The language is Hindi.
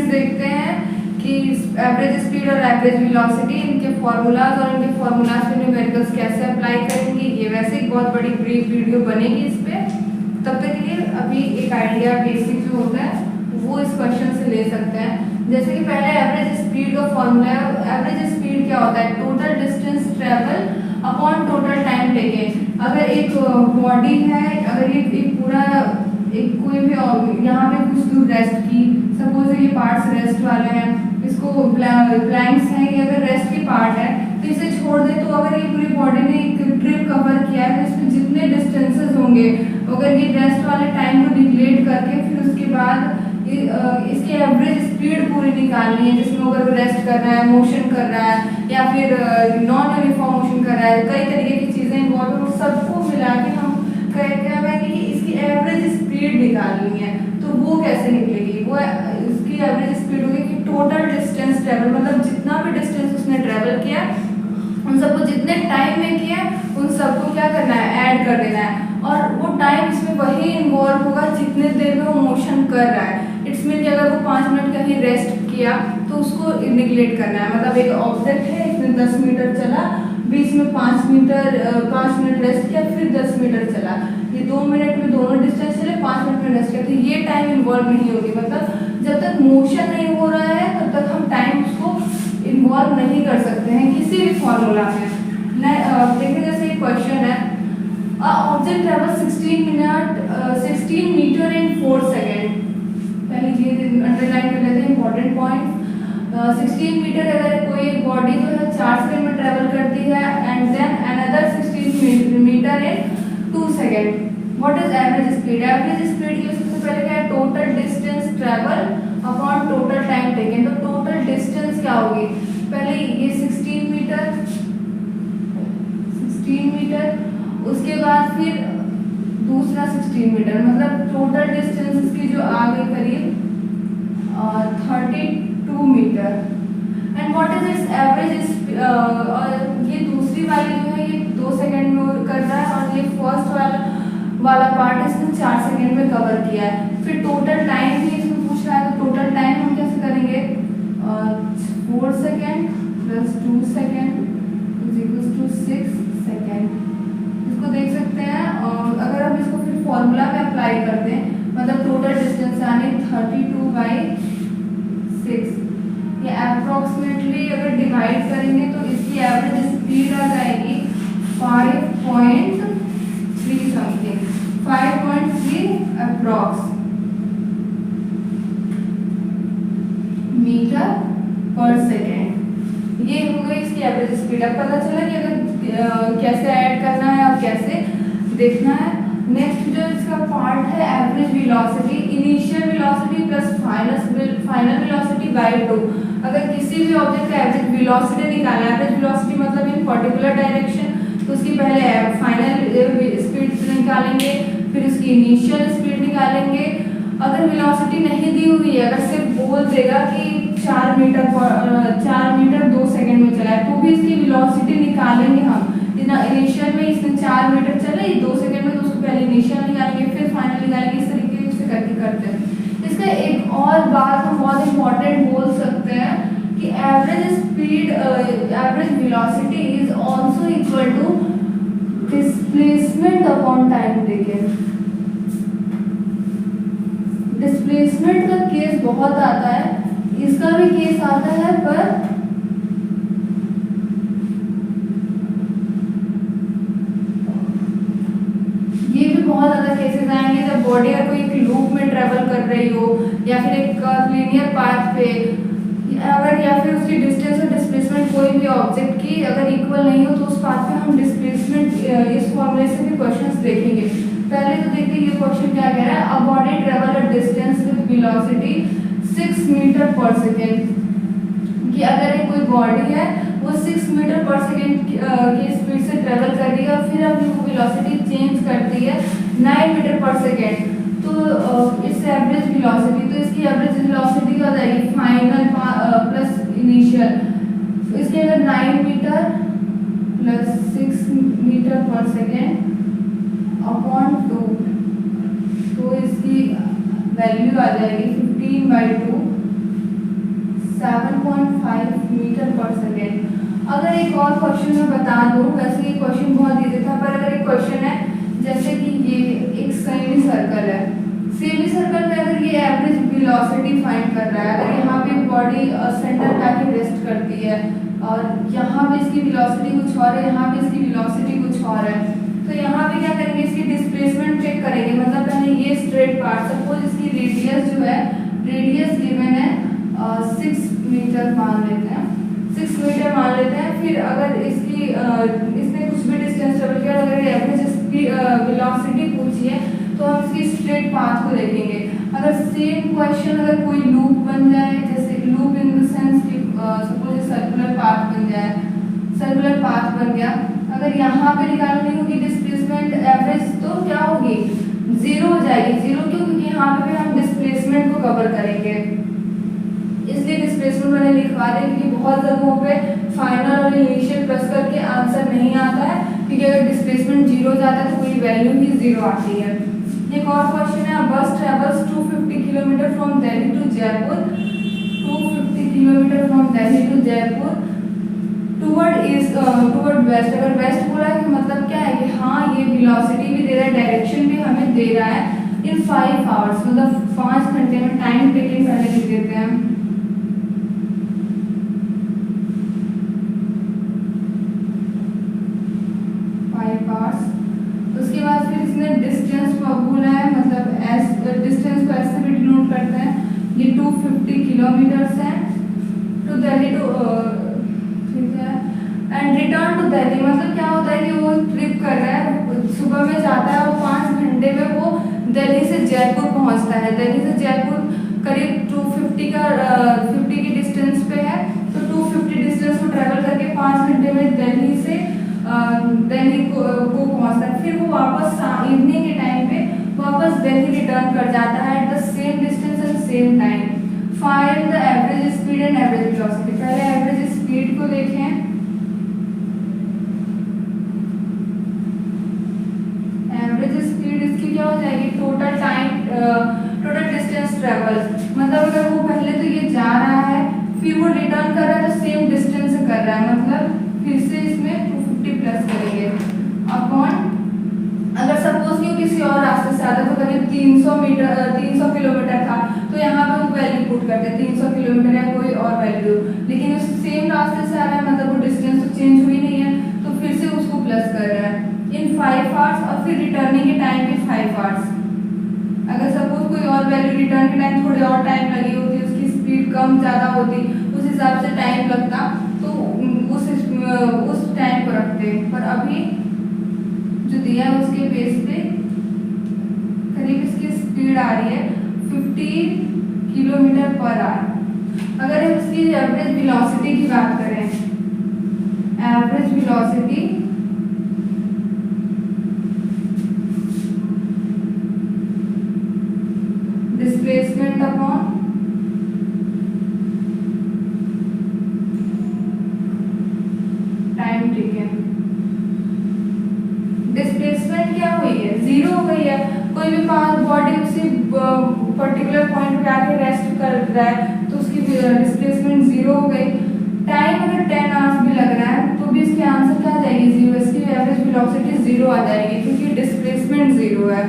फ्रेंड्स देखते हैं कि एवरेज स्पीड और एवरेज वेलोसिटी, इनके फॉर्मूलाज और इनके फॉर्मूलाज पे न्यूमेरिकल्स कैसे अप्लाई करेंगे। ये वैसे एक बहुत बड़ी ब्रीफ वीडियो बनेगी इस पे। तब तक के लिए अभी एक आइडिया बेसिक जो होता है वो इस क्वेश्चन से ले सकते हैं। जैसे कि पहले एवरेज स्पीड का फॉर्मूला है। एवरेज स्पीड क्या होता है? Total distance travel upon total time taken. अगर एक बॉडी है, अगर ये पूरा एक कोई भी यहाँ पे कुछ दूर रेस्ट की, सपोज ये पार्ट्स रेस्ट वाले हैं, इसको ब्लैंक्स हैं, ये अगर रेस्ट की पार्ट है तो इसे छोड़ दे, तो अगर ये पूरी बॉडी ने एक ट्रिप कवर किया है तो इसमें जितने डिस्टेंसेस होंगे, अगर ये रेस्ट वाले टाइम को निगलेक्ट करके फिर उसके बाद इसकी एवरेज स्पीड पूरी निकालनी है, जिसमें अगर रेस्ट कर रहा है, मोशन कर रहा है या फिर नॉन यूनिफॉर्म मोशन कर रहा है, कई तरीके की चीज़ें इन्वॉल्व है, सबको मिला के हम क्या कहेंगे कि इसकी एवरेज स्पीड निकालनी है। तो वो कैसे निकलेगी? वो इसकी एवरेज स्पीड होगी कि टोटल डिस्टेंस ट्रेवल, मतलब जितना भी डिस्टेंस उसने ट्रेवल किया उन सबको जितने टाइम में किया उन सबको क्या करना है? ऐड कर देना है। और वो टाइम इसमें वही इन्वॉल्व होगा जितने देर में वो मोशन कर रहा है। इट्स मीन कि अगर वो 5 मिनट कहीं रेस्ट किया तो उसको निगलेक्ट करना है। मतलब एक ऑब्जेक्ट है, इसने 10 मीटर चला, बीच में 5 मिनट रेस्ट किया, फिर 10 मीटर चला, ये 2 मिनट में दोनों डिस्टेंस चले, 5 मिनट में रेस्ट किया, तो ये टाइम इन्वॉल्व नहीं होगी। मतलब जब तक मोशन नहीं हो रहा है तब तक हम टाइम उसको इन्वॉल्व नहीं कर सकते हैं किसी भी फॉर्मूला में। देखिए जैसे एक क्वेश्चन है, ऑब्जेक्ट ट्रेवल 16 मीटर इन 4 सेकेंड। पहले ये अंडरलाइन कर लेते हैं इंपॉर्टेंट पॉइंट। 16 मीटर अगर कोई बॉडी जो है 4 सेकेंड में ट्रेवल करती है and then another 16 metre in 2 second. What is average speed? Average speed की सबसे पहले क्या है? Total distance travel upon total time taken. तो टोटल डिस्टेंस क्या होगी? पहले ये 16 मीटर, उसके बाद फिर दूसरा 16 मीटर, मतलब टोटल डिस्टेंस इसकी जो आ गई करीब 32 metre. And what is its average? और ये दूसरी वाली जो है ये 2 सेकेंड में कर रहा है और ये फर्स्ट वाला पार्ट इसने 4 सेकेंड में कवर किया है। फिर टोटल टाइम भी इसमें पूछ रहा है, तो टोटल टाइम हम कैसे करेंगे? 4 second plus 2 second is equals to 6 second. इसको देख सकते हैं। और अगर हम इसको फिर फॉर्मूला में अप्लाई करते हैं, मतलब टोटल डिस्टेंस यानी 32/6, ये अप्रोक्सीमेटली अगर डिवाइड करेंगे तो इसकी एवरेज स्पीड आ जाएगी 5.3 something, 5.3 approx metre per second. ये हो गई इसकी एवरेज स्पीड। अब पता चला कि अगर कैसे ऐड करना है और कैसे देखना है। नेक्स्ट जो इसका पार्ट है average velocity, initial velocity plus final velocity bye 2। अगर किसी भी ऑब्जेक्ट का एवरेज वेलोसिटी निकालना है, एवरेज वेलोसिटी मतलब इन पर्टिकुलर डायरेक्शन, तो उसकी पहले फाइनल स्पीड निकालेंगे, फिर उसकी इनिशियल स्पीड निकालेंगे। अगर वेलोसिटी नहीं दी हुई है, अगर सिर्फ बोल देगा कि 4 मीटर 2 सेकेंड में चला है, तो भी इसकी वेलोसिटी निकालेंगे हम। इनिशियल में इसने 4 मीटर चले 2 सेकेंड में, तो उसको पहले इनिशियल निकालेंगे फिर फाइनल निकालेंगे, इस तरीके से करते हैं। इसका एक और बात हम बहुत इंपॉर्टेंट बोल सकते हैं कि average speed, average velocity is also equal to displacement upon time taken. Displacement का केस बहुत आता है, इसका भी केस आता है, पर ये भी बहुत ज्यादा केसेस आएंगे जब बॉडी अगर कोई एक लूप में ट्रेवल कर रही हो या फिर एक लीनियर पाथ पे, अगर या फिर उसकी डिस्टेंस और डिस्प्लेसमेंट कोई भी ऑब्जेक्ट की अगर इक्वल नहीं हो तो उस पाथ पे हम डिस्प्लेसमेंट इस फॉर्मूले से भी क्वेश्चंस देखेंगे। पहले तो देखते हैं ये क्वेश्चन क्या कह रहा है। A body travel a distance with velocity 6 metre per second. कि अगर एक कोई बॉडी है वो 6 मीटर पर सेकेंड की स्पीड से ट्रेवल कर रही है और फिर अपनी वो वेलोसिटी चेंज करती है 9 मीटर पर सेकेंड, तो इट्स एवरेज वेलोसिटी। तो इसकी एवरेज वेलोसिटी क्या हो जाएगी? Final plus initial. तो इसके अगर 9 metre plus 6 metre per second upon 2, तो इसकी वैल्यू आ जाएगी 15/2 7.5 मीटर पर सेकेंड। अगर एक और क्वेश्चन मैं बता दूं, वैसे ये क्वेश्चन बहुत इजी था, पर अगर एक क्वेश्चन है जैसे कि ये एक सेमी सर्कल है, सेमी सर्कल में अगर ये एवरेज वेलोसिटी फाइंड कर रहा है, अगर यहाँ पे बॉडी सेंटर पे आके रेस्ट करती है और यहाँ पे इसकी वेलोसिटी कुछ और है, यहाँ पे इसकी वेलोसिटी कुछ और है, तो यहाँ पे क्या करेंगे, इसकी डिस्प्लेसमेंट चेक करेंगे। मतलब पहले ये स्ट्रेट पार्ट, सपोज इसकी रेडियस जो है, रेडियस गिवन है 6 मीटर मान लेते हैं, 6 मीटर मान लेते हैं। फिर अगर इसकी इसने कुछ भी डिस्टेंस ट्रेवल किया, अगर एवरेज वेलोसिटी पूछी है तो हम इसकी स्ट्रेट पाथ को देखेंगे। अगर सेम क्वेश्चन अगर कोई लूप बन जाए, जैसे लूप इन द सेंस कि सपोज सर्कुलर पाथ बन जाए, सर्कुलर पाथ बन गया, अगर यहाँ पे निकालनी होगी डिस्प्लेसमेंट एवरेज, तो क्या होगी, जीरो हो जाएगी। जीरो क्यों, क्योंकि यहाँ पे भी हम डिस्प्लेसमेंट को कवर करेंगे, इसलिए डिस्प्लेसमेंट मैंने लिखवा दिया, क्योंकि बहुत जगहों पे फाइनल और इनिशियल प्लस करके आंसर नहीं आता है, क्योंकि अगर डिस्प्लेसमेंट जीरो जाता है तो कोई वैल्यू ही जीरो आती है। एक और क्वेश्चन है, bus travels 250 kilometre from Delhi to Jaipur, 250 kilometre from Delhi to Jaipur toward west. अगर वेस्ट बोला है, मतलब क्या है कि हाँ, ये वेलोसिटी भी दे रहा है, डायरेक्शन भी हमें दे रहा है, इन 5 आवर्स, मतलब 5 घंटे में। टाइम टेकिंग पहले लिख देते हैं, उसके बाद फिर इसने डिस्टेंस बोला है, मतलब एस, डिस्टेंस को ऐसे भी डिनोट करते हैं, ये 250 किलोमीटर्स है टू दिल्ली टू, ठीक है, एंड रिटर्न टू दिल्ली। मतलब क्या होता है कि वो ट्रिप कर रहा है, सुबह में जाता है और 5 घंटे में वो दिल्ली से जयपुर पहुंचता है। दिल्ली से जयपुर करीब 50 की डिस्टेंस पे है, तो 250 डिस्टेंस को ट्रेवल करके 5 घंटे में दिल्ली से दिल्ली को पहुंचता है। फिर वो वापस इवनिंग के टाइम पे वापस दिल्ली रिटर्न कर जाता है at the same distance and same time. Find the average speed and average velocity. पहले एवरेज स्पीड को देखें, एवरेज स्पीड इसकी क्या हो जाएगी, total time, total distance travel. मतलब अगर वो पहले तो ये जा रहा है, फिर वो रिटर्न कर रहा है, तो सेम डिस्टेंस से कर रहा है, मतलब फिर से इसमें 250 प्लस करेंगे अपॉन, अगर सपोज कि किसी और रास्ते से आता तो करीब 300 किलोमीटर था, तो यहाँ पे वो वैल्यू पुट करते हैं 300 किलोमीटर या कोई और वैल्यू, लेकिन उस सेम रास्ते से आ रहा है, मतलब वो डिस्टेंस तो चेंज हुई नहीं है, तो फिर से उसको प्लस कर रहा है इन 5 आवर्स, और फिर रिटर्निंग के टाइम भी 5 आवर्स। अगर सपोज कोई और वैल्यू रिटर्न के टाइम थोड़ी और टाइम लगी होती, उसकी स्पीड कम ज़्यादा होती, उस हिसाब से टाइम लगता, तो उस टाइम को रखते। पर अभी जो दिया है उसके बेस पे करीब इसकी स्पीड आ रही है 50 किलोमीटर पर आवर। अगर इसकी एवरेज वेलोसिटी की बात करें, average velocity displacement upon time taken. Displacement क्या हुई है, जीरो हो गई है। कोई भी बॉडी उसी पर्टिकुलर पॉइंट पे आके रेस्ट कर रहा है, तो उसकी डिस्प्लेसमेंट जीरो हो गई। टाइम अगर 10 आवर्स भी लग रहा है, तो भी इसकी आंसर क्या आ जाएगी, जीरो। इसकी एवरेज वेलोसिटी जीरो आ जाएगी, क्योंकि डिस्प्लेसमेंट जीरो है।